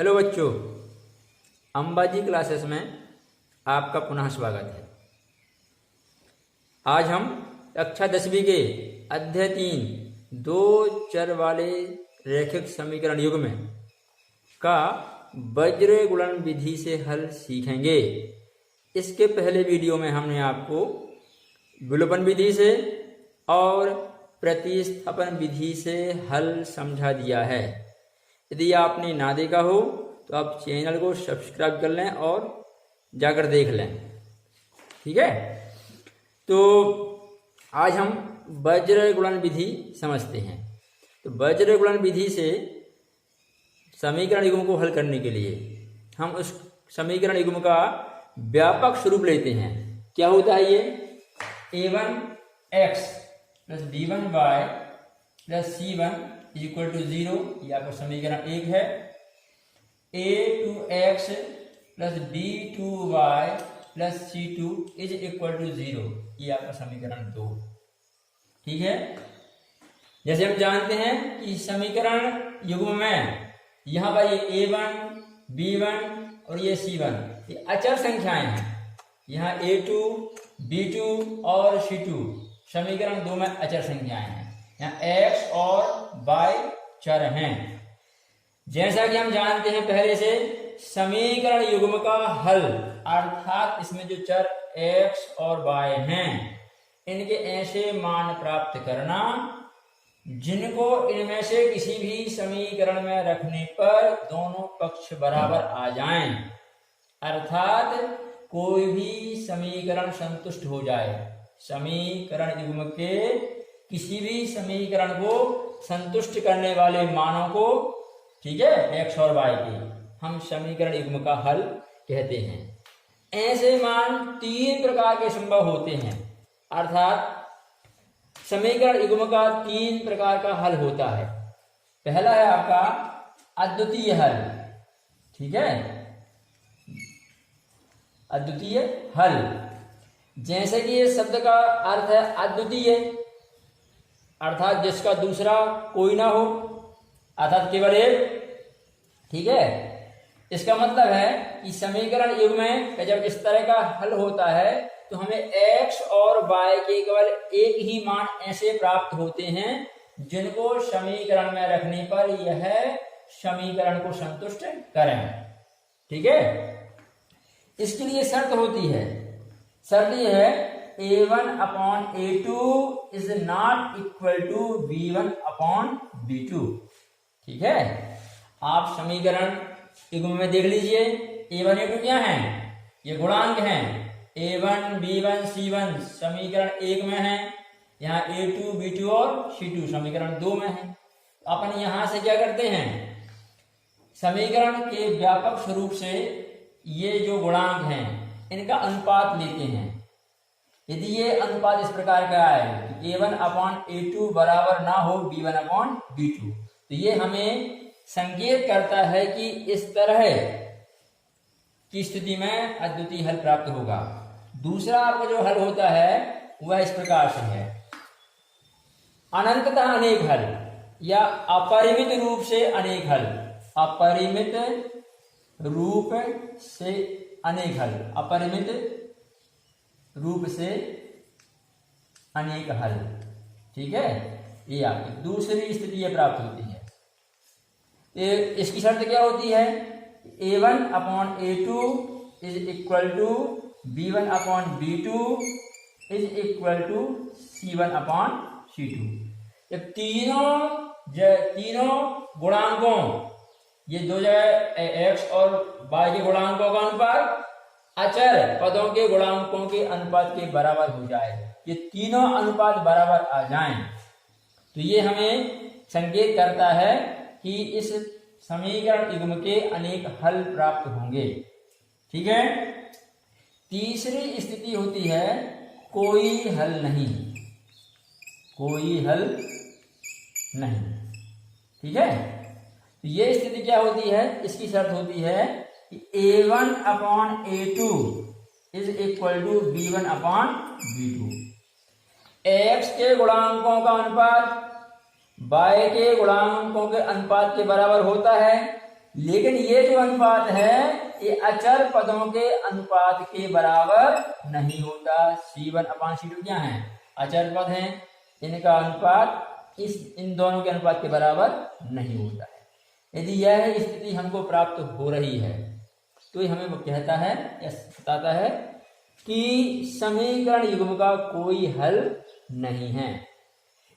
Hello बच्चों, Ambaji classes में आपका पुनः स्वागत है। आज हम कक्षा 10वीं के अध्याय 3 दो चर वाले रैखिक समीकरण युग्म का वज्र गुणन विधि से हल सीखेंगे। इसके पहले वीडियो में हमने आपको विलोपन विधि से और प्रतिस्थापन विधि से हल समझा दिया है। यदि आपने ना देखा हो तो आप चैनल को सब्सक्राइब कर लें और जाकर देख लें, ठीक है। तो आज हम वज्र गुणन विधि समझते हैं। तो वज्र गुणन विधि से समीकरण युग्म को हल करने के लिए हम उस समीकरण युग्म का व्यापक स्वरूप लेते हैं। क्या होता है ये? a1x plus b1y plus c1 is equal to 0, ये आपका समीकरण 1 है। a2x plus b2y plus c2 is equal to 0, ये आपका समीकरण 2, ठीक है। जैसे हम जानते हैं कि समीकरण युग्म में यहाँ पर ये a1, b1 और ये c1 ये अचर संख्याएं हैं। यहाँ a2, b2 और c2 समीकरण 2 में अचर संख्याएं हैं। यहाँ x और y चर हैं। जैसा कि हम जानते हैं पहले से, समीकरण युग्म का हल अर्थात इसमें जो चर x और y हैं इनके ऐसे मान प्राप्त करना जिनको इनमें से किसी भी समीकरण में रखने पर दोनों पक्ष बराबर आ जाएं, अर्थात कोई भी समीकरण संतुष्ट हो जाए। समीकरण युग्म के किसी भी समीकरण को संतुष्ट करने वाले मानों को, ठीक है, x और y के हम समीकरण युग्म का हल कहते हैं। ऐसे मान 3 प्रकार के संभव होते हैं, अर्थात समीकरण युग्म का 3 प्रकार का हल होता है। पहला है आपका अद्वितीय हल, ठीक है, अद्वितीय हल। जैसे कि ये शब्द का अर्थ है अद्वितीय, अर्थात जिसका दूसरा कोई ना हो, अर्थात केवल एक, ठीक है। इसका मतलब है कि समीकरण युग्म में जब इस तरह का हल होता है तो हमें x और y के केवल एक ही मान ऐसे प्राप्त होते हैं जिनको समीकरण में रखने पर यह समीकरण को संतुष्ट करें, ठीक है। इसके लिए शर्त होती है, शर्त यह है a1 upon a2 is not equal to b1 upon b2, ठीक है। आप समीकरण युग्म में देख लीजिए, a1 a2 क्या है? ये गुणांक हैं। a1 b1 c1 समीकरण 1 में है, यहाँ a2 b2 और c2 समीकरण 2 में है। अपन यहां से क्या करते हैं, समीकरण के व्यापक स्वरूप से ये जो गुणांक हैं इनका अनुपात लेते हैं। यदि ये अनुपात इस प्रकार का है a1 अपॉन a2 बराबर ना हो b1 अपॉन b2, तो ये हमें संकेत करता है कि इस तरह की स्थिति में अद्वितीय हल प्राप्त होगा। दूसरा आपका जो हल होता है वह इस प्रकार से है अनंततः अनेक हल या अपरिमित रूप से अनेक हल। अपरिमित रूप से अनेक हल, अपरिमित रूप से अनेक हल, ठीक है। ये आपकी दूसरी स्थिति ये प्राप्त होती है। इसकी शर्त क्या होती है? a1 upon a2 is equal to b1 upon b2 is equal to c1 upon c2। जब तीनों गुणांकों, ये दो जगह x और y के गुणांकों का अनुपात अचर पदों के गुणांकों के अनुपात के बराबर हो जाए, ये तीनों अनुपात बराबर आ जाएं, तो ये हमें संकेत करता है कि इस समीकरण युग्म के अनेक हल प्राप्त होंगे, ठीक है। तीसरी स्थिति होती है कोई हल नहीं, कोई हल नहीं, ठीक है। तो ये स्थिति क्या होती है? इसकी शर्त होती है कि a1 upon a2 is equal to b1 upon b2। x के गुणांकों का अनुपात y के गुणांकों के अनुपात के बराबर होता है, लेकिन ये जो अनुपात है ये अचर पदों के अनुपात के बराबर नहीं होता। C1/C2 क्या है? अचर पद हैं, इनका अनुपात इन दोनों के अनुपात के बराबर नहीं होता है। यदि यह स्थिति हमको प्राप्त हो रही है तो ये हमें कहता है या बताता है कि समीकरण युग्म का कोई हल नहीं है।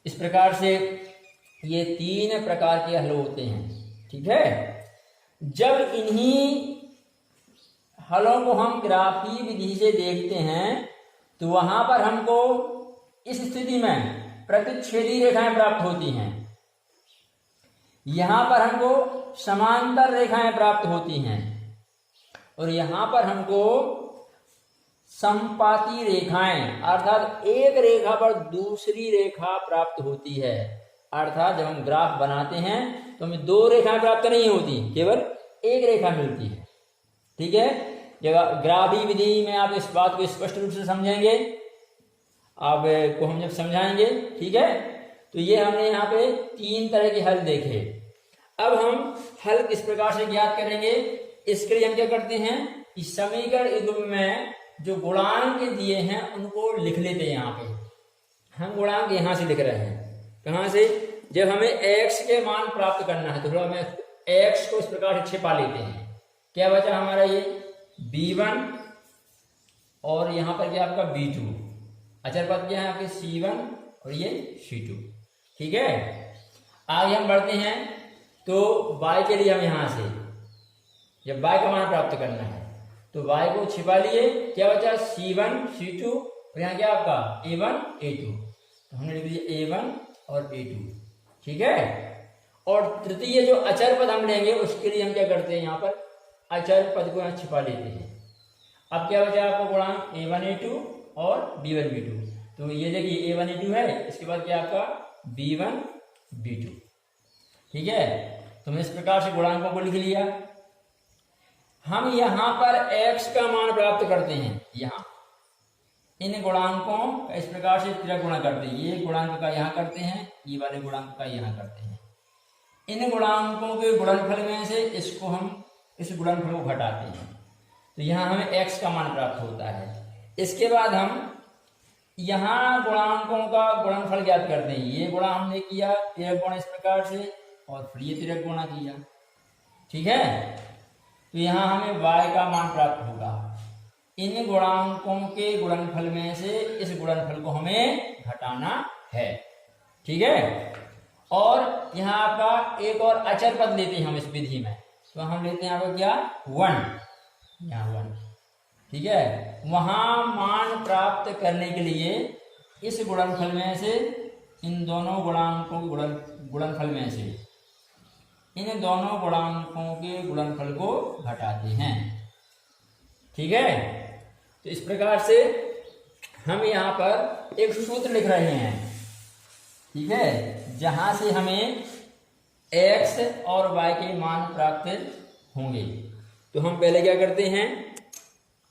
इस प्रकार से ये 3 प्रकार के हल होते हैं, ठीक है। जब इन्हीं हलों को हम ग्राफी विधि से देखते हैं तो वहां पर हमको इस स्थिति में प्रतिच्छेदी रेखाएं प्राप्त होती हैं, यहां पर हमको समांतर रेखाएं प्राप्त होती हैं और यहां पर हमको संपाती रेखाएं अर्थात एक रेखा पर दूसरी रेखा प्राप्त होती है। अर्थात जब हम ग्राफ बनाते हैं तो हमें 2 रेखाएं प्राप्त नहीं होती, केवल एक रेखा मिलती है, ठीक है। जब ग्राफी विधि में आप इस बात को स्पष्ट रूप से समझेंगे, आपको हम जब समझाएंगे, ठीक है। तो ये हमने यहाँ पे 3 तरह के हल देखे। अब हम हल किस प्रकार से ज्ञात करेंगे, इसके लिए हम क्या करते हैं कि समीकरण युग्म में जो गुणांक दिए हैं उनको लिख लेते हैं। यहाँ पे हम गुणांक यहाँ से लिख रहे हैं, कहाँ से? जब हमें x के मान प्राप्त करना है तो थोड़ा हमें x को इस प्रकार से छिपा लेते हैं। क्या बचा हमारा? ये b1 और यहाँ पर क्या आपका b2, अचर पद क्या है आपके c1 और ये c2, ठीक है। आगे हम बढ़ते हैं तो y के लिए हम यहाँ से जब y का मान प्राप्त करना है तो y को छिपा लिए, क्या बचा? c1 c2 और यहाँ क्या आपका a1 a2, तो हमने लिख दिया a1 और a2, ठीक है। और तृतीय जो अचर पद हम लेंगे उसके लिए हम क्या करते हैं, यहाँ पर अचर पद को यहाँ छिपा लेते हैं। अब क्या बचा आपको गुणांक a1 a2 और b1 b2, तो ये देखिए a1 a2 है, इसके बाद क्या आपका b1 b2, ठीक है। तो हमने इस प्रकार से गुणांकों को लिख लिया। हम यहाँ पर x का मान प्राप्त करते हैं, यहाँ इन गुणांकों का इस प्रकार से तिरक गुणा करते हैं। ये गुणांक का यहाँ करते हैं, ये वाले गुणांक का यहाँ करते हैं। इन गुणांकों के गुणनफल में से इसको हम इस गुणनफल को घटाते हैं तो यहाँ हमें x का मान प्राप्त होता है। इसके बाद हम यहाँ गुणांकों का गुणनफल ज्ञात करते हैं। ये गुणा हमने किया तिरक गुणा इस प्रकार से और फिर ये तिरक गुणा किया, ठीक है। तो यहाँ हमें y का मान प्राप्त होगा। इन गुणांकों के गुणनफल में से इस गुणनफल को हमें घटाना है, ठीक है। और यहाँ आपका एक और अचर पद लेते हैं हम इस विधि में, तो हम लेते हैं आपका क्या 1, यहाँ 1, ठीक है। वहां मान प्राप्त करने के लिए इस गुणनफल में से इन दोनों गुणांकों के गुणनफल में से इन दोनों गुणांकों के गुणनफल को घटाते हैं, ठीक है। तो इस प्रकार से हम यहाँ पर एक सूत्र लिख रहे हैं, ठीक है, जहां से हमें x और y के मान प्राप्त होंगे। तो हम पहले क्या करते हैं,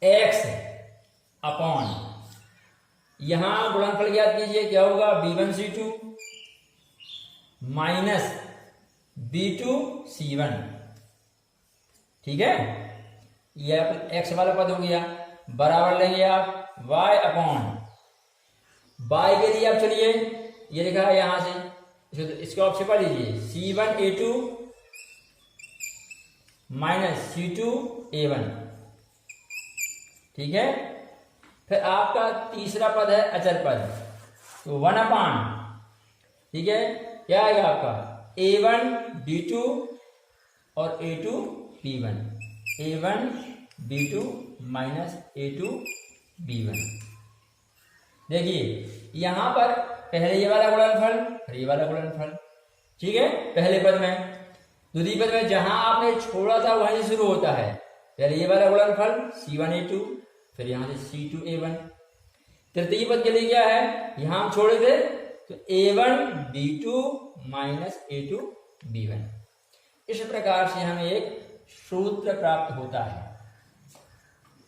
x अपॉन यहां गुणनफल ज्ञात कीजिए, क्या होगा b1 c2 minus b2 c1, ठीक है। यह x वाला पद हो गया, बराबर लेंगे आप y अपॉन y के लिए आप चलिए ये लिखा है यहां से, इसको आप छिपा लीजिए c1 a2 minus c2 a1, ठीक है। फिर आपका तीसरा पद है अचर पद, तो 1 अपान, ठीक है, क्या आएगा आपका a1 b2 और a2 b1, a1 b2 minus a2 b1। देखिए यहां पर पहले ये वाला गुणनफल फिर ये वाला गुणनफल, ठीक है, पहले पद में। द्वितीय पद में जहां आपने छोड़ा था वहीं से शुरू होता है, पहले ये वाला गुणनफल c1 a2 फिर यहां से c2 a1। तृतीय पद के लिए क्या है, यहां हम छोड़े थे तो a1 b2 minus a2 b1। इस प्रकार से हमें एक सूत्र प्राप्त होता है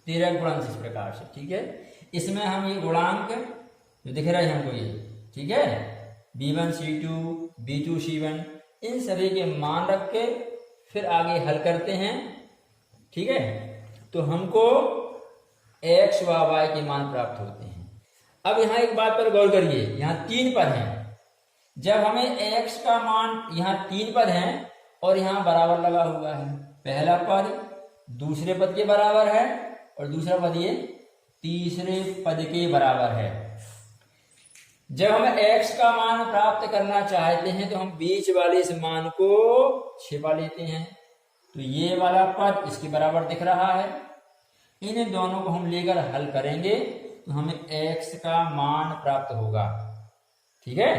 तिरक गुणन इस प्रकार से, ठीक है। इसमें हम ये गुणांक जो दिख रहे हैं हमको ये, ठीक है, b1 c2 b2 c1, इन सभी के मान रख के फिर आगे हल करते हैं। ठीक है, तो हमको x व y के मान प्राप्त होते हैं। अब यहाँ एक बात पर गौर करिए, यहाँ 3 पद हैं। जब हमें x का मान, यहाँ 3 पद हैं और यहाँ बराबर लगा हुआ है, पहला पद दूसरे पद के बराबर है और दूसरा पद ये तीसरे पद के बराबर है। जब हम x का मान प्राप्त करना चाहते हैं तो हम बीच वाले इस मान को छिपा लेते हैं। तो ये वाला पद इसके बराबर दिख रहा है, इन दोनों को हम लेकर हल करेंगे तो हमें x का मान प्राप्त होगा। ठीक है,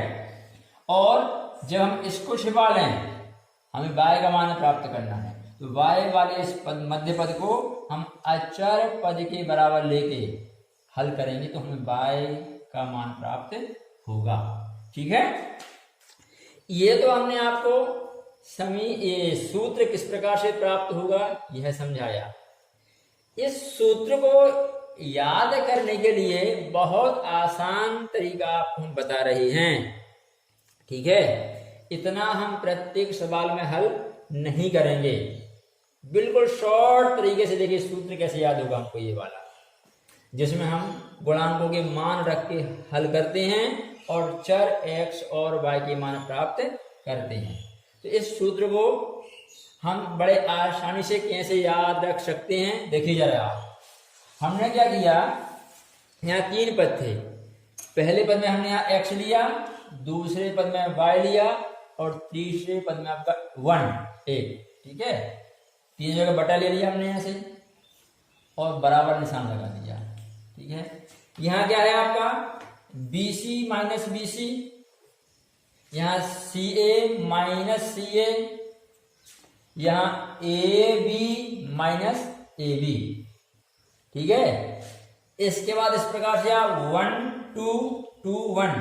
और जब हम इसको छिपा लें, हमें y का मान प्राप्त करना है, तो y वाले इस पद, मध्य पद को हम अचर पद के बराबर लेके हल करेंगे तो हमें y का मान प्राप्त होगा। ठीक है, ये तो हमने आपको ये सूत्र किस प्रकार से प्राप्त होगा यह समझाया। इस सूत्र को याद करने के लिए बहुत आसान तरीका आपको हम बता रहे हैं। ठीक है, इतना हम प्रत्येक सवाल में हल नहीं करेंगे, बिल्कुल शॉर्ट तरीके से। देखिए सूत्र कैसे याद होगा हमको, ये वाला जिसमें हम गुणांकों के मान रख के हल करते हैं और चर x और y के मान प्राप्त करते हैं। तो इस सूत्र को हम बड़े आसानी से कैसे याद रख सकते हैं, देखिए जरा आप। हमने क्या किया, यहाँ 3 पद थे, पहले पद में हमने यहाँ x लिया, दूसरे पद में y लिया और तीसरे पद में आपका 1 ठीक है, 3 जगह बटा ले लिया हमने यहाँ से और बराबर निशान लगा दिया। ठीक है, यहाँ क्या है आपका BC माइनस BC, यहाँ CA माइनस CA, यहाँ AB माइनस AB। ठीक है, इसके बाद इस प्रकार से आप 1 2 2 1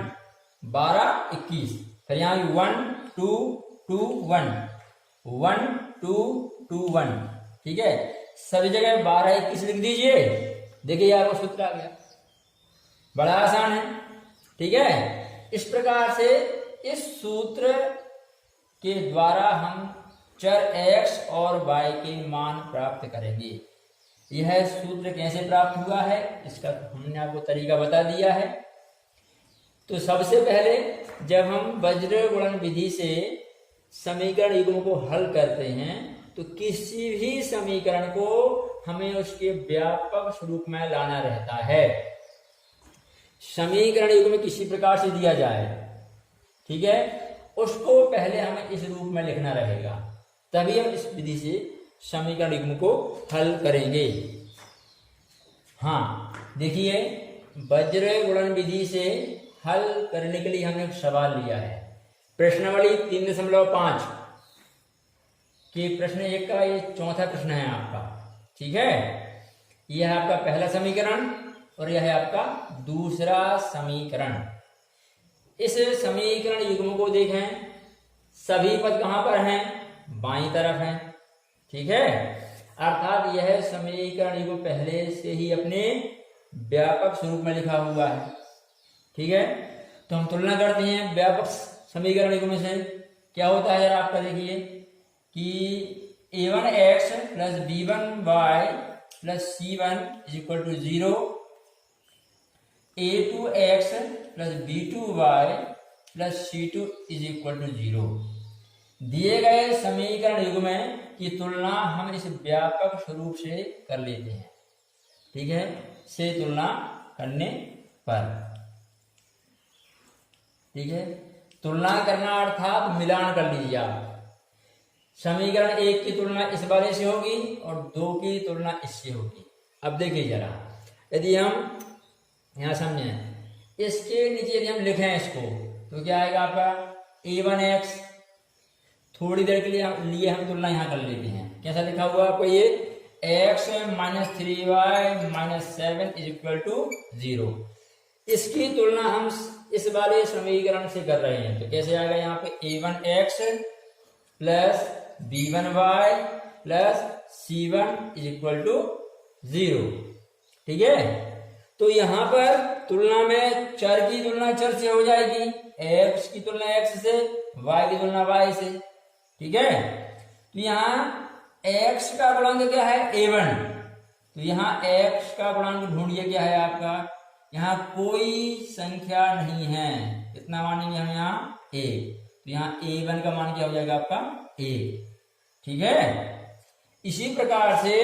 12 21, फिर यहाँ 1 2 2 1 1 2 2 1। ठीक है, सभी जगह 12 21 लिख दीजिए। देखिए आपको सूत्र आ गया, बड़ा आसान है। ठीक है, इस प्रकार से इस सूत्र के द्वारा हम चर x और y के मान प्राप्त करेंगे। यह सूत्र कैसे प्राप्त हुआ है इसका हमने आपको तरीका बता दिया है। तो सबसे पहले जब हम वज्र गुणन विधि से समीकरण युग्म को हल करते हैं तो किसी भी समीकरण को हमें उसके व्यापक स्वरूप में लाना रहता है। समीकरण युग्म किसी प्रकार से दिया जाए, ठीक है, उसको पहले हमें इस रूप में लिखना रहेगा, तभी हम इस विधि से समीकरण युग्म को हल करेंगे। हाँ देखिए, वज्र गुणन विधि से हल करने के लिए हमने एक सवाल लिया है, प्रश्नावली 3.5 कि प्रश्न 1 का ये चौथा प्रश्न है आपका। ठीक है, यह है आपका पहला समीकरण और यह है आपका दूसरा समीकरण। इस समीकरण युग्म को देखें, सभी पद कहां पर हैं, बाईं तरफ हैं। ठीक है, अर्थात यह समीकरण युग्म पहले से ही अपने व्यापक स्वरूप में लिखा हुआ है। ठीक है, तो हम तुलना करते हैं व्यापक समीकरण युग्म से। क्या होता है जरा आपका देखिए कि a1x plus b1y plus c1 is equal to 0, a2x plus b2y plus c2 is equal to 0। दिए गए समीकरण युग्म की तुलना हम इस व्यापक स्वरूप से कर लेते हैं। ठीक है, से तुलना करने पर, ठीक है, तुलना करना अर्थात मिलान कर लीजिए आप। समीकरण 1 की तुलना इस वाले से होगी और 2 की तुलना इससे होगी। अब देखिए जरा, यदि हम यहां समझें, इसके नीचे यदि हम लिखें इसको तो क्या आएगा आपका a1x। थोड़ी देर के लिए हम तुलना यहां कर लेते हैं। कैसा लिखा हुआ आपको ये x minus 3y minus 7 is equal to 0। इसकी तुलना हम इस वाले समीकरण से कर रहे हैं, तो कैसे आएगा यहाँ पे a1x plus b1y plus c1 is equal to 0। ठीक है, तो यहां पर तुलना में चर की तुलना चर से हो जाएगी, x की तुलना x से, y की तुलना y से। ठीक है, तो यहाँ x का गुणांक क्या है a1, तो यहाँ x का गुणांक ढूंढिए क्या है आपका, यहाँ कोई संख्या नहीं है, कितना मानेंगे हम यहाँ a, तो यहाँ a1 का मान क्या हो जाएगा आपका a, ठीक है। इसी प्रकार से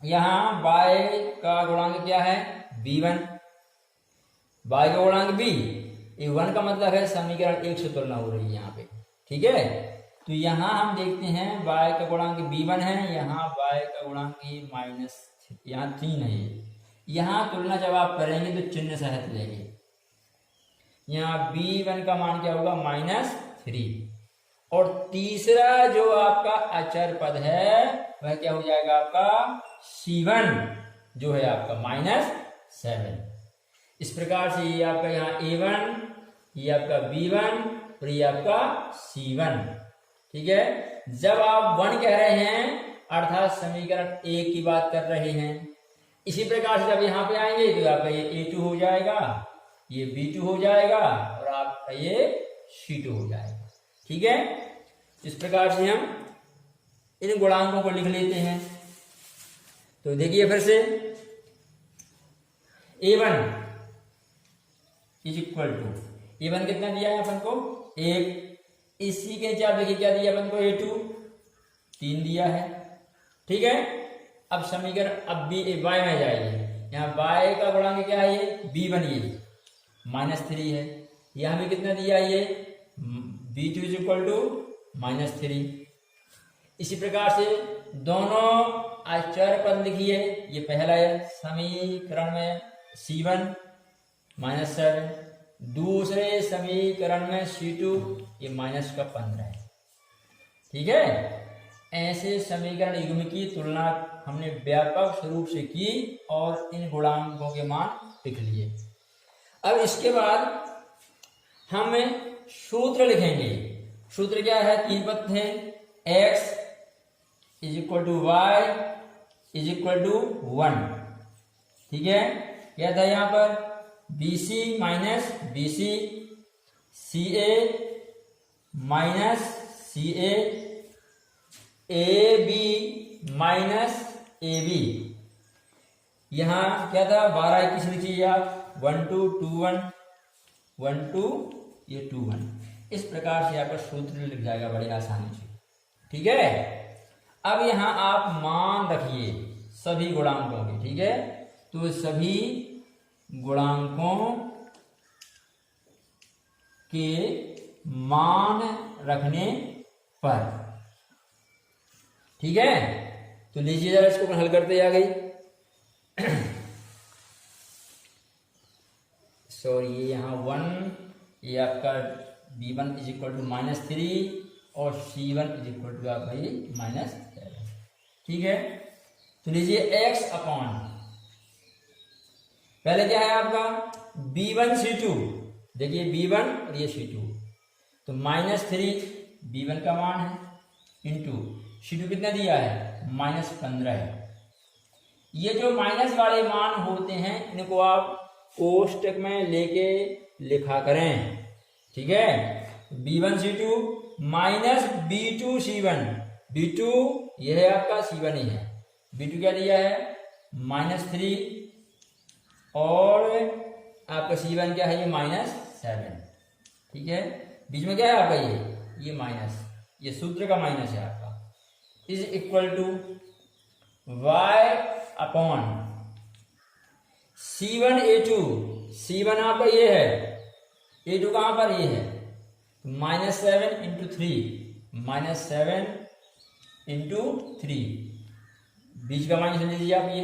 यहाँ y का गुणांक क्या है b1, y का गुणांक b, a1 का मतलब है समीकरण 1 से तुलना हो रही है यहाँ पे, ठीक है। तो यहाँ हम देखते हैं y का गुणांक b1 है, यहाँ y का गुणांक माइनस, यहाँ 3 है, यहाँ तुलना जब आप करेंगे तो चिन्ह सहित लेंगे, यहाँ b1 का मान क्या होगा -3, और तीसरा जो आपका अचर पद है वह क्या हो जाएगा आपका c1 जो है आपका -7। इस प्रकार से ये आपका यहाँ a1, ये आपका b1 और ये आपका c1, ठीक है। जब आप 1 कह रहे हैं अर्थात समीकरण 1 की बात कर रहे हैं। इसी प्रकार से जब यहाँ पे आएंगे तो आपका ये a2 हो जाएगा, ये b2 हो जाएगा और आपका ये c2 हो जाएगा, ठीक है। इस प्रकार से हम इन गुणांकों को लिख लेते हैं। तो देखिए फिर से a1 is equal to, a1 कितना दिया है अपन को 1, इसी के नीचे आप देखिए क्या दिया अपन को a2 3 दिया है, ठीक है। अब समीकरण अब y में जाइए, यहाँ y का गुणांक क्या है ये b1, ये -3 है, यहाँ भी कितना दिया है ये b2 इज इक्वल टू -3। इसी प्रकार से दोनों अचर पद लिखिए, ये पहला है समीकरण में c1 -7, दूसरे समीकरण में c2 ये -15 है, ठीक है। ऐसे समीकरण युग्म की तुलना हमने व्यापक स्वरूप से की और इन गुणांकों के मान लिख लिए। अब इसके बाद हम सूत्र लिखेंगे। सूत्र क्या है, 3 पद थे, x is equal to y is equal to 1, ठीक है। क्या था यहाँ पर BC minus BC, CA minus CA, AB minus AB। यहाँ क्या था 12 21 लिखिए आप, 1 2 2 1 1 2 ये 2 1, इस प्रकार से आपका सूत्र लिख जाएगा बड़ी आसानी से, ठीक है। अब यहाँ आप मान रखिए सभी गुणांकों के, ठीक है। तो सभी गुणांकों के मान रखने पर, ठीक है। तो लीजिए जरा इसको हल करते आ गई। सॉरी ये यहाँ 1, ये आपका b1 इज इक्वल टू -3 और c1 इज इक्वल टू आपका ये -7, ठीक है। तो लीजिए x अपॉन, पहले क्या है आपका b1 c2, देखिए b1 और ये c2, तो -3 b1 का मान है, इंटू c2 कितना दिया है -15 है। ये जो माइनस वाले मान होते हैं इनको आप कोष्टक में लेके लिखा करें, ठीक है। b1 c2 minus b2 c1, b2 ये है आपका c1 ही है, b2 क्या दिया है -3 और आपका c1 क्या है ये -7, ठीक है। बीच में क्या है आपका ये माइनस, ये सूत्र का माइनस है आपका, is equal to y upon c1 a2, c1 आपका ये है, a2 कहां पर ये है, -7 इंटू 3, -7 इंटू 3, बीच का माइनस ले लीजिए आप, ये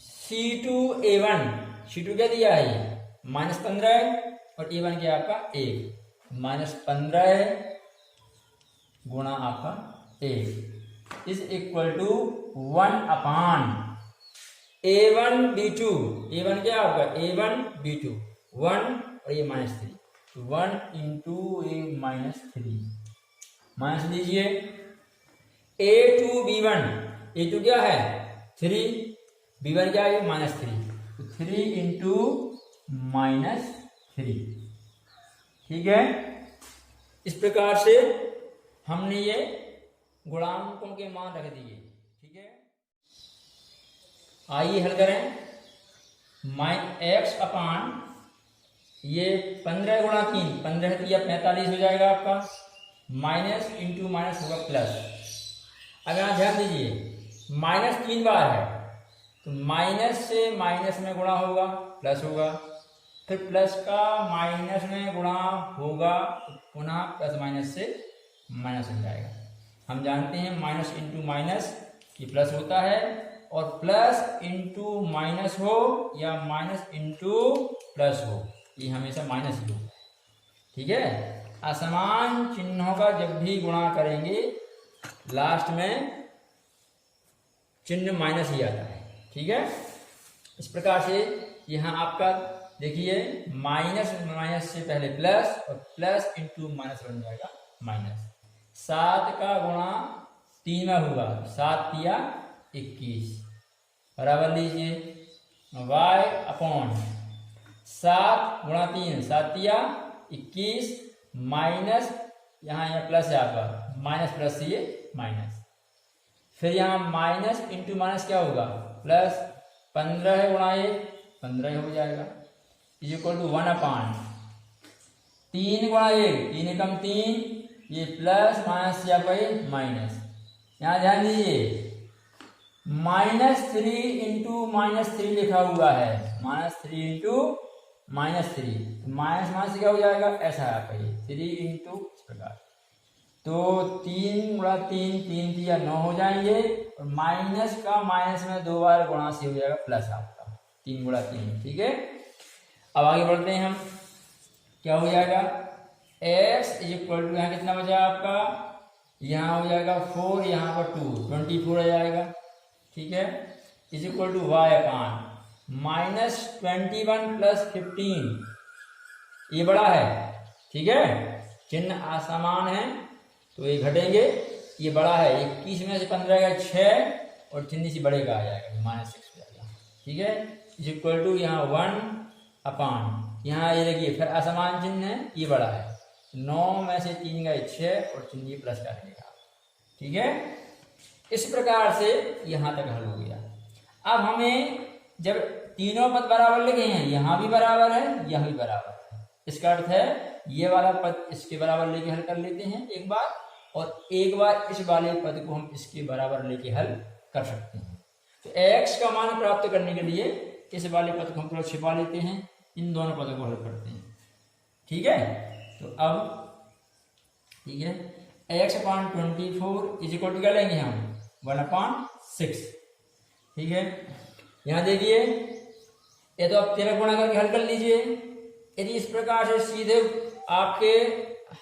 c2 a1, c2 क्या दिया है ये -15 है और a1 क्या आपका 1, -15 गुणा आपका 1 is equal to 1 upon a1 b2, a1 क्या आपका a1 b2 1 और ये -3, 1 इंटू a -3, माइनस लीजिए a2 b1, a2 क्या है 3, b1 क्या है -3, तो 3 इंटू -3, ठीक है। इस प्रकार से हमने ये गुणांकों के मान रख दिए। ठीक है, आइए हल करें। x अपान ये 15 गुणा 3, 15 या 45 हो जाएगा आपका, माइनस इंटू माइनस होगा प्लस। अब यहाँ ध्यान दीजिए माइनस 3 बार है तो माइनस से माइनस में गुणा होगा प्लस होगा, फिर प्लस का माइनस में गुणा होगा तो पुनः प्लस माइनस से माइनस हो जाएगा। हम जानते हैं माइनस इंटू माइनस कि प्लस होता है, और प्लस इंटू माइनस हो या माइनस इंटू प्लस हो ये हमेशा माइनस ही होगा। ठीक है, असमान चिन्हों का जब भी गुणा करेंगे लास्ट में चिन्ह माइनस ही आता है। ठीक है, इस प्रकार से यहाँ आपका देखिए माइनस माइनस से पहले प्लस और प्लस इंटू माइनस बन जाएगा माइनस। 7 का गुणा 3 में होगा, 7 या 21 बराबर लीजिए y अपॉन 7 गुणा 3, 7 या 21 माइनस यहाँ प्लस है आपका, माइनस प्लस से ये माइनस, फिर यहाँ माइनस इंटू माइनस क्या होगा प्लस, 15 गुणा 1 15 हो जाएगा, इज इक्वल टू 1 अपान 3 गुणा 1 3 एकम 3, ये प्लस माइनस या माइनस। यहाँ ध्यान दीजिए -3 इंटू -3 लिखा हुआ है, -3 इंटू -3, माइनस माइनस क्या हो जाएगा ऐसा है आपका ये 3 इंटू इस प्रकार, तो 3 गुणा 3 3 या 9 हो जाएंगे, और माइनस का माइनस में 2 बार गुणा से हो जाएगा प्लस आपका 3 गुणा 3। ठीक है, अब आगे बढ़ते हैं हम, क्या हो जाएगा x इज इक्वल टू यहाँ कितना बचा आपका, यहाँ हो जाएगा 4, यहाँ पर 2 24 हो जाएगा। ठीक है, is equal to y upon -21 plus 15, ये बड़ा है। ठीक है, चिन्ह असमान है तो ये घटेंगे, ये बड़ा है 21 में से 15 का 6 और चिन्ह से बड़े का आ जाएगा -6 हो जाएगा। ठीक है, इज इक्वल टू यहाँ 1 अपान यहाँ ये देखिए फिर असमान चिन्ह है, ये बड़ा है 9 में से 3 गए 6 और चिन्ह ये प्लस का रहेगा। ठीक है, इस प्रकार से यहाँ तक हल हो गया। अब हमें जब तीनों पद बराबर लिखे हैं, यहाँ भी बराबर है यहाँ भी बराबर है, इसका अर्थ है ये वाला पद इसके बराबर लेके हल कर लेते हैं एक बार, और एक बार इस वाले पद को हम इसके बराबर लेके हल कर सकते हैं। तो x का मान प्राप्त करने के लिए इस वाले पद को हम थोड़ा छिपा लेते हैं, इन दोनों पदों को हल करते हैं। ठीक है, तो अब ठीक है x upon 24 is equal to क्या लेंगे हम 1/6। ठीक है, यहाँ देखिए ये तो आप 13 गुणा करके हल कर लीजिए। यदि इस प्रकार से सीधे आपके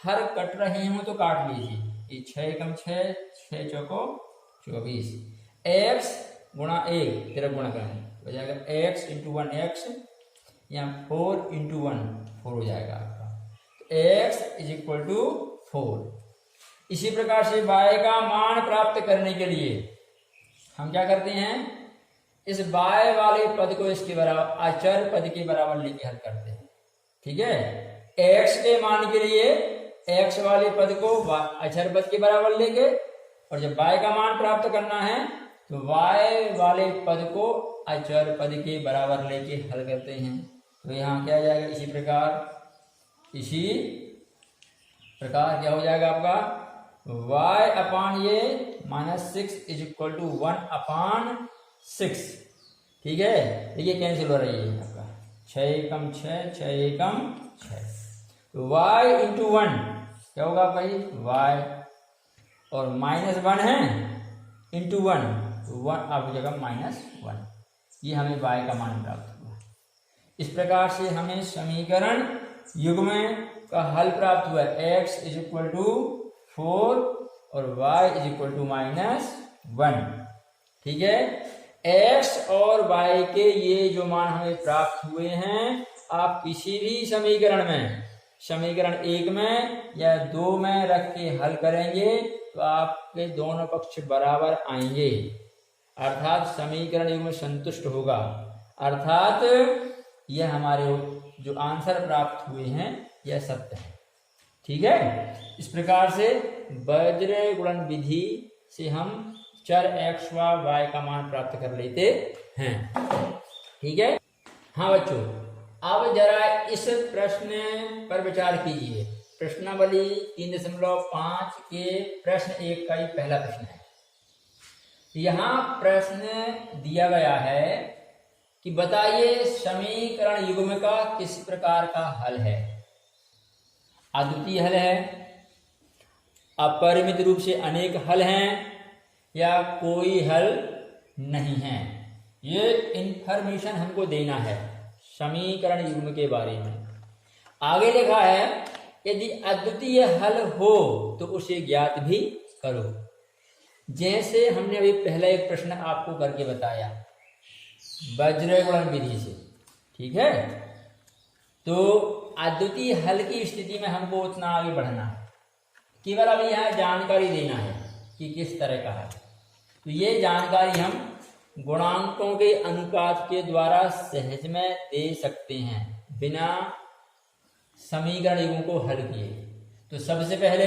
हर कट रहे हो तो काट लीजिए, ये 6 एकम 6 6 चौको 24, x गुणा 1 13 गुणा करें हो जाएगा x इंटू 1x, यहाँ 4 इंटू 1 4 हो जाएगा आपका, तो x इज इक्वल टू 4। इसी प्रकार से y का मान प्राप्त करने के लिए हम क्या करते हैं, इस y वाले पद को इसके बराबर अचर पद के बराबर लेके हल करते हैं। ठीक है, x के मान के लिए x वाले पद को अचर पद के बराबर लेके, और जब y का मान प्राप्त करना है तो y वाले पद को अचर पद के बराबर लेके हल करते हैं। तो यहाँ क्या जाएगा इसी प्रकार क्या हो जाएगा आपका y अपान ये -6 इज इक्वल टू 1/6। ठीक है, देखिए कैंसिल हो रही है आपका 6 एकम 6 6 एकम 6, तो y इंटू 1 क्या होगा भाई y, और -1 है इंटू 1 तो 1 आप जगह -1, ये हमें y का मान प्राप्त हुआ। इस प्रकार से हमें समीकरण युग्म का हल प्राप्त हुआ, x इज इक्वल टू 4 और y इज इक्वल टू -1। ठीक है, x और y के ये जो मान हमें प्राप्त हुए हैं, आप किसी भी समीकरण में समीकरण 1 में या 2 में रख के हल करेंगे तो आपके दोनों पक्ष बराबर आएंगे, अर्थात समीकरण युग्म संतुष्ट होगा, अर्थात यह हमारे जो आंसर प्राप्त हुए हैं यह सत्य है। ठीक है, इस प्रकार से वज्र गुणन विधि से हम चर x व y का मान प्राप्त कर लेते हैं। ठीक है। हाँ बच्चों, अब जरा इस प्रश्न पर विचार कीजिए। प्रश्नावली 3.5 के प्रश्न 1 का ही पहला प्रश्न है। यहाँ प्रश्न दिया गया है कि बताइए समीकरण युग्म का किस प्रकार का हल है। अद्वितीय हल है, अपरिमित रूप से अनेक हल हैं, या कोई हल नहीं है। ये इंफॉर्मेशन हमको देना है समीकरण युग्म के बारे में। आगे लिखा है यदि अद्वितीय हल हो तो उसे ज्ञात भी करो। जैसे हमने अभी पहला एक प्रश्न आपको करके बताया वज्र गुणन विधि से। ठीक है। तो अद्वितीय हल की स्थिति में हमको उतना आगे बढ़ना है, केवल अभी यहाँ जानकारी देना है कि किस तरह का है। तो ये जानकारी हम गुणांकों के अनुपात के द्वारा सहज में दे सकते हैं बिना समीकरण युग्म को हल किए। तो सबसे पहले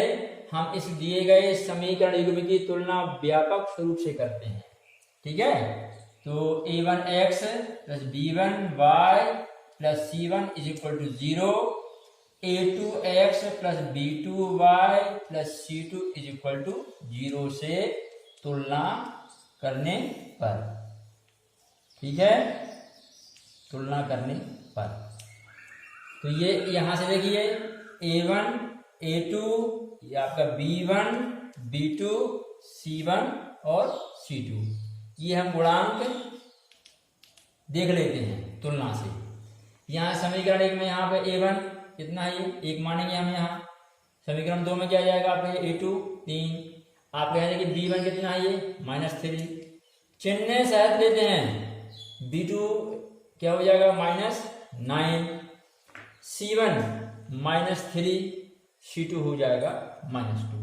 हम इस दिए गए समीकरण युग्म की तुलना व्यापक स्वरूप से करते हैं। ठीक है। तो a1x plus b1y plus c1 is equal to 0, a2x plus b2y plus c2 is equal to 0 से तुलना करने पर। ठीक है, तुलना करने पर। तो ये यहां से देखिए a1 a2 ये आपका b1 b2 c1 और c2, ये हम गुणांक देख लेते हैं तुलना से। यहाँ समीकरण 1 में यहाँ पे a1 कितना है, ये 1 मानेंगे हम। यहाँ समीकरण 2 में क्या जाएगा आपका a2 3, आप कहेंगे कि b1 कितना है, ये -3। चिन्ह सहज लेते हैं, b2 क्या हो जाएगा -9, c1 -3, c2 हो जाएगा -2।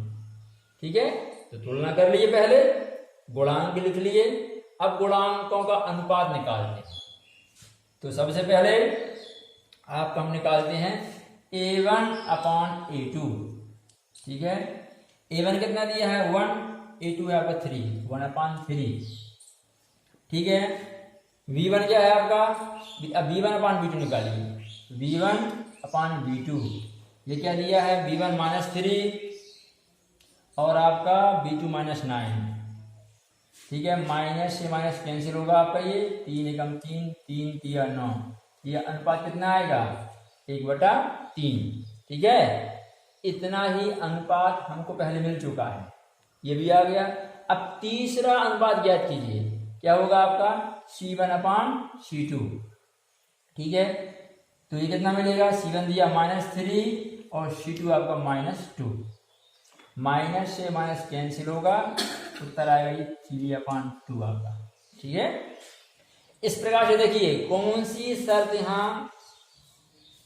ठीक है। तो तुलना कर लीजिए, पहले गुणांक लिख लिए, अब गुणांकों का अनुपात निकालते हैं। तो सबसे पहले आप हम निकालते हैं a1/a2। ठीक है। a1 कितना दिया है 1, a2 है आपका 3, 1/3। ठीक है। v1 क्या है आपका, अब v1/v2 निकालिए। v1/v2 ये क्या दिया है, v1 -3 और आपका v2 -9। ठीक है। माइनस से माइनस कैंसिल होगा आपका, ये 3 एकम 3, 3 3 9, ये अनुपात कितना आएगा 1/3। ठीक है। इतना ही अनुपात हमको पहले मिल चुका है, ये भी आ गया। अब तीसरा अनुपात ज्ञात कीजिए, क्या होगा आपका c1/c2। ठीक है। तो ये कितना मिलेगा, c1 दिया -3 और c2 आपका -2। माइनस से माइनस कैंसिल होगा, उत्तर आएगा ये 3/2 आपका। ठीक है। इस प्रकार से देखिए कौन सी शर्त यहाँ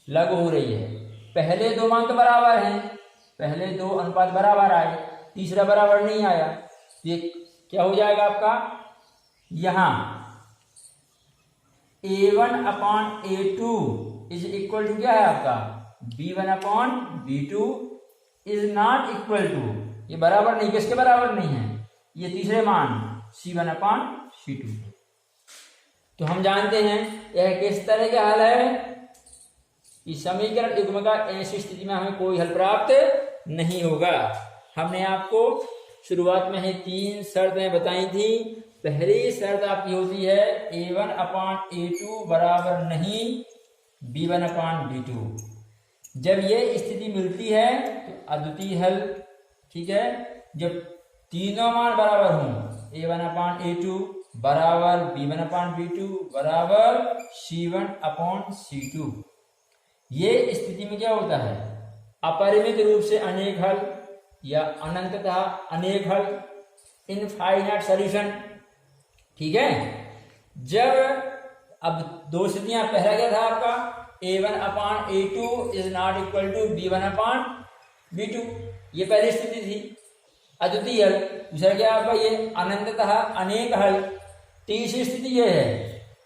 लागू हो रही है। पहले दो मान तो बराबर हैं, पहले दो अनुपात बराबर आए, तीसरा बराबर नहीं आया। ये क्या हो जाएगा आपका, यहां a1/a2 इज इक्वल टू क्या है आपका b1/b2 is not equal to, ये बराबर नहीं, किसके बराबर नहीं है, ये तीसरे मान c1/c2। तो हम जानते हैं यह किस तरह का हल है कि समीकरण युग्म का ऐसी स्थिति में हमें कोई हल प्राप्त नहीं होगा। हमने आपको शुरुआत में ही 3 शर्तें बताई थी। पहली शर्त आपकी होती है a1/a2 बराबर नहीं b1/b2। जब ये स्थिति मिलती है तो अद्वितीय हल। ठीक है। जब तीनों मान बराबर हों, a1/a2 बराबर b1/b2 बराबर c1/c2, ये स्थिति में क्या होता है, अपरिमित रूप से अनेक हल या अनंततः अनेक हल, इनफाइनाइट सॉल्यूशन। ठीक है। जब अब दो स्थितियां, पहला क्या था आपका a1/a2 is not equal to b1/b2, ये पहली स्थिति थी अद्वितीय हल। दूसरा क्या आपका ये अनंततः अनेक हल। तीसरी स्थिति यह है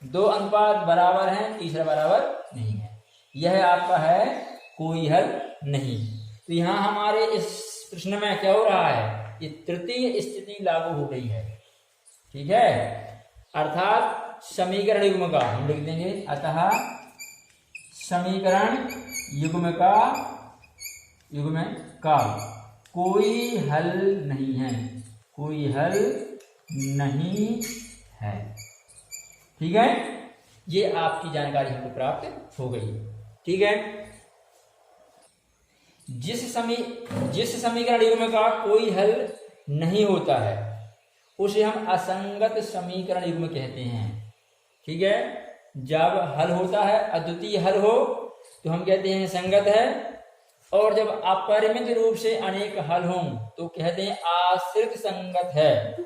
दो अनुपात बराबर हैं, तीसरा बराबर नहीं है, यह आपका है कोई हल नहीं। तो यहाँ हमारे इस प्रश्न में क्या हो रहा है, ये तृतीय स्थिति लागू हो गई है। ठीक है, अर्थात समीकरण युग्म का हम लिख देंगे, अतः समीकरण युग्म का कोई हल नहीं है, कोई हल नहीं है। ठीक है, ये आपकी जानकारी हमको प्राप्त हो गई। ठीक है, जिस समीकरण युग्म का कोई हल नहीं होता है उसे हम असंगत समीकरण युग्म कहते हैं। ठीक है, जब हल होता है, अद्वितीय हल हो, तो हम कहते हैं संगत है, और जब अपरिमित रूप से अनेक हल हों तो कहते हैं आश्रित संगत है,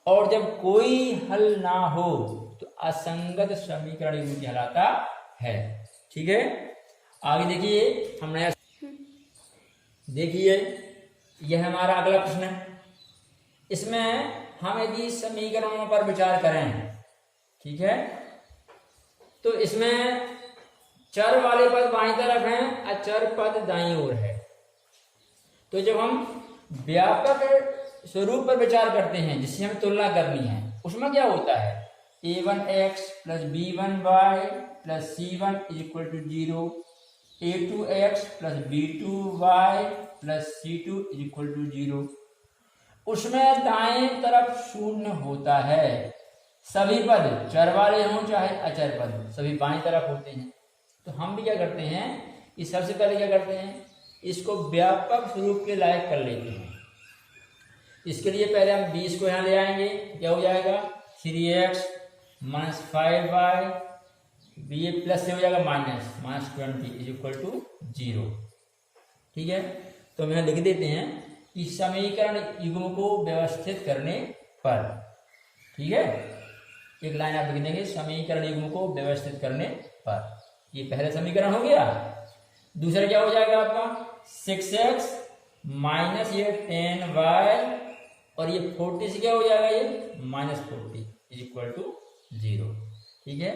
और जब कोई हल ना हो तो असंगत समीकरण युग्म कहलाता है। ठीक है, आगे देखिए, हम नया देखिए, यह हमारा अगला प्रश्न है। इसमें हम यदि समीकरणों पर विचार करें, ठीक है, तो इसमें चर वाले पद बाईं तरफ हैं, अचर पद दाईं ओर है। तो जब हम व्यापक स्वरूप पर विचार करते हैं जिससे हमें तुलना करनी है, उसमें क्या होता है, a1x plus b1y plus c1 is equal to 0, a2x plus b2y plus c2 is equal to 0। उसमें दाएं तरफ शून्य होता है। सभी पद चर वाले हों चाहे अचर पद, सभी बाएं तरफ होते हैं। तो हम भी क्या करते हैं कि सबसे पहले क्या करते हैं, इसको व्यापक स्वरूप के लायक कर लेते हैं। इसके लिए पहले हम 20 को यहाँ ले आएंगे, क्या हो जाएगा 3x माइनस 5y, ये प्लस से हो जाएगा माइनस 20 इज इक्वल टू 0। ठीक है, तो हम यहाँ लिख देते हैं कि समीकरण युग्म को व्यवस्थित करने पर, ठीक है, एक लाइन आप लिख देंगे, समीकरण युग्म को व्यवस्थित करने पर। ये पहला समीकरण हो गया। दूसरा क्या हो जाएगा आपका 6x माइनस ये 10y, और ये 40 से क्या हो जाएगा, ये माइनस 40 इज इक्वल टू 0। ठीक है,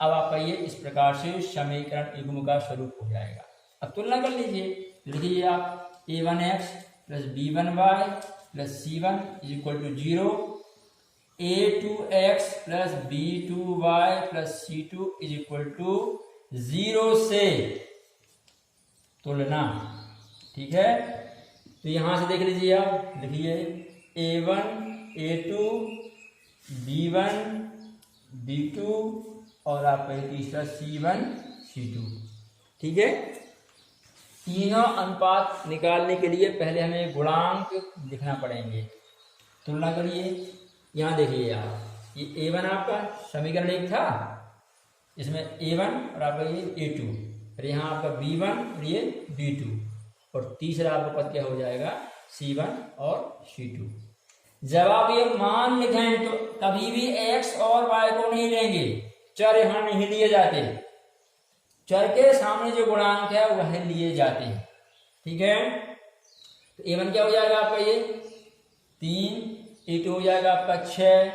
अब आपका ये इस प्रकार से समीकरण युग्म का स्वरूप हो जाएगा। अब तुलना कर लीजिए, लिखिए आप a1x plus b1y plus c1 is equal to 0, a2x plus b2y plus c2 is equal to 0 से तुलना। ठीक है, तो यहां से देख लीजिए, आप लिखिए a1 a2 b1 b2 और आपका तीसरा c1 c2। ठीक है, तीनों अनुपात निकालने के लिए पहले हमें गुणांक लिखना पड़ेंगे। तुलना करिए, यहाँ देखिए आप, ये a1 आपका समीकरण 1 था, इसमें a1 और आपका ये a2, फिर यहाँ आपका b1 और ये b2, और तीसरा आपका पद क्या हो जाएगा c1 और c2। जब आप ये मान लिखें तो कभी भी x और y को नहीं लेंगे, चर यहाँ नहीं लिए जाते, चर के सामने जो गुणांक है वह लिए जाते हैं। ठीक है, तो a1 क्या हो जाएगा आपका ये 3, a2 हो जाएगा आपका 6,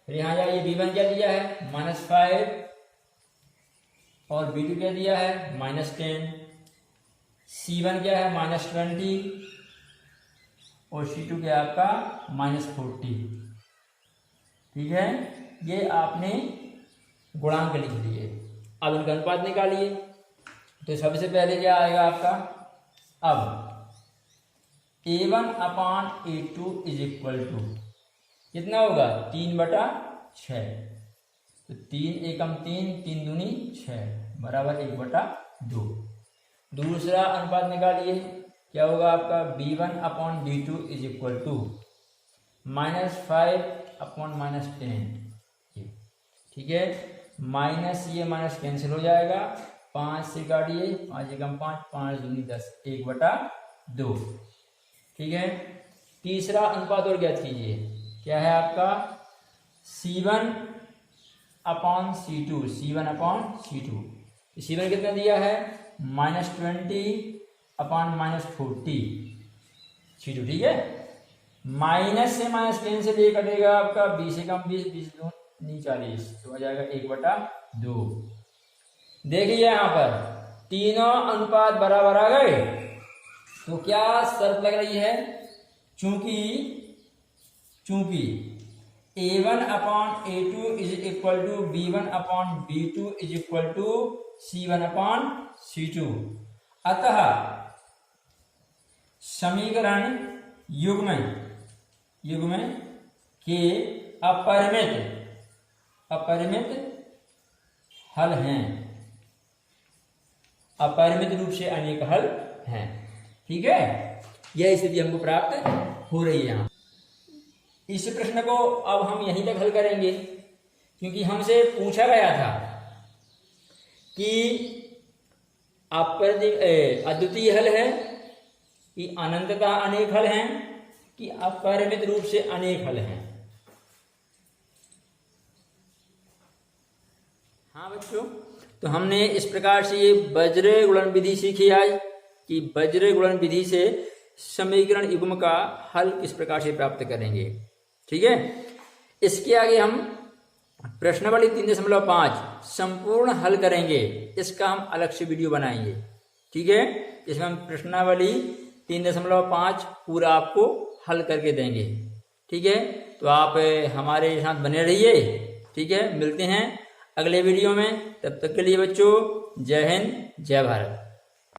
फिर यहाँ जाइए b1 क्या दिया है -5, और b2 क्या दिया है -10, c1 क्या है -20, और c2 क्या है आपका -40। ठीक है, ये आपने गुणांक लिख दिए। अब इनका अनुपात निकालिए, तो सबसे पहले क्या आएगा आपका, अब a1 upon a2 is equal to कितना होगा 3/6, तो 3 एकम 3, 3 दूनी 6 बराबर 1/2। दूसरा अनुपात निकालिए, क्या होगा आपका b1 upon b2 is equal to -5 upon -10। ठीक है, माइनस ये माइनस कैंसिल हो जाएगा, 5 से काटिए, 5 एकम 5, 5 दूनी 10, 1/2। ठीक है, तीसरा अनुपात और ज्ञात कीजिए, क्या है आपका c1 upon c2, c1 upon c2। c1 कितना दिया है -20 अपॉन -40 c2। ठीक है, माइनस से माइनस कैंसिल, ये कटेगा आपका 20 एकम 20, 20 दूनी 40, तो हो जाएगा 1/2। देखिए यहाँ पर तीनों अनुपात बराबर आ गए, तो क्या शर्त लग रही है, चूंकि चूंकि A1 upon A2 is equal to B1 upon B2 is equal to C1 upon C2, अतः समीकरण युग्म के अपरिमित हल हैं, अपरिमित रूप से अनेक हल हैं। ठीक है, यह स्थिति हमको प्राप्त हो रही है यहाँ। इस प्रश्न को अब हम यहीं तक हल करेंगे, क्योंकि हमसे पूछा गया था कि अद्वितीय हल है कि अनंतता अनेक हल हैं कि अपरिमित रूप से अनेक हल हैं। हाँ बच्चों, तो हमने इस प्रकार से ये वज्र गुणन विधि सीखी आज कि वज्र गुणन विधि से समीकरण युग्म का हल किस प्रकार से प्राप्त करेंगे। ठीक है, इसके आगे हम प्रश्नावली 3.5 संपूर्ण हल करेंगे, इसका हम अलग से वीडियो बनाएंगे। ठीक है, इसमें हम प्रश्नावली 3.5 पूरा आपको हल करके देंगे। ठीक है, तो आप हमारे साथ बने रहिए। ठीक है, मिलते हैं अगले वीडियो में, तब तक के लिए बच्चों जय हिंद जय भारत।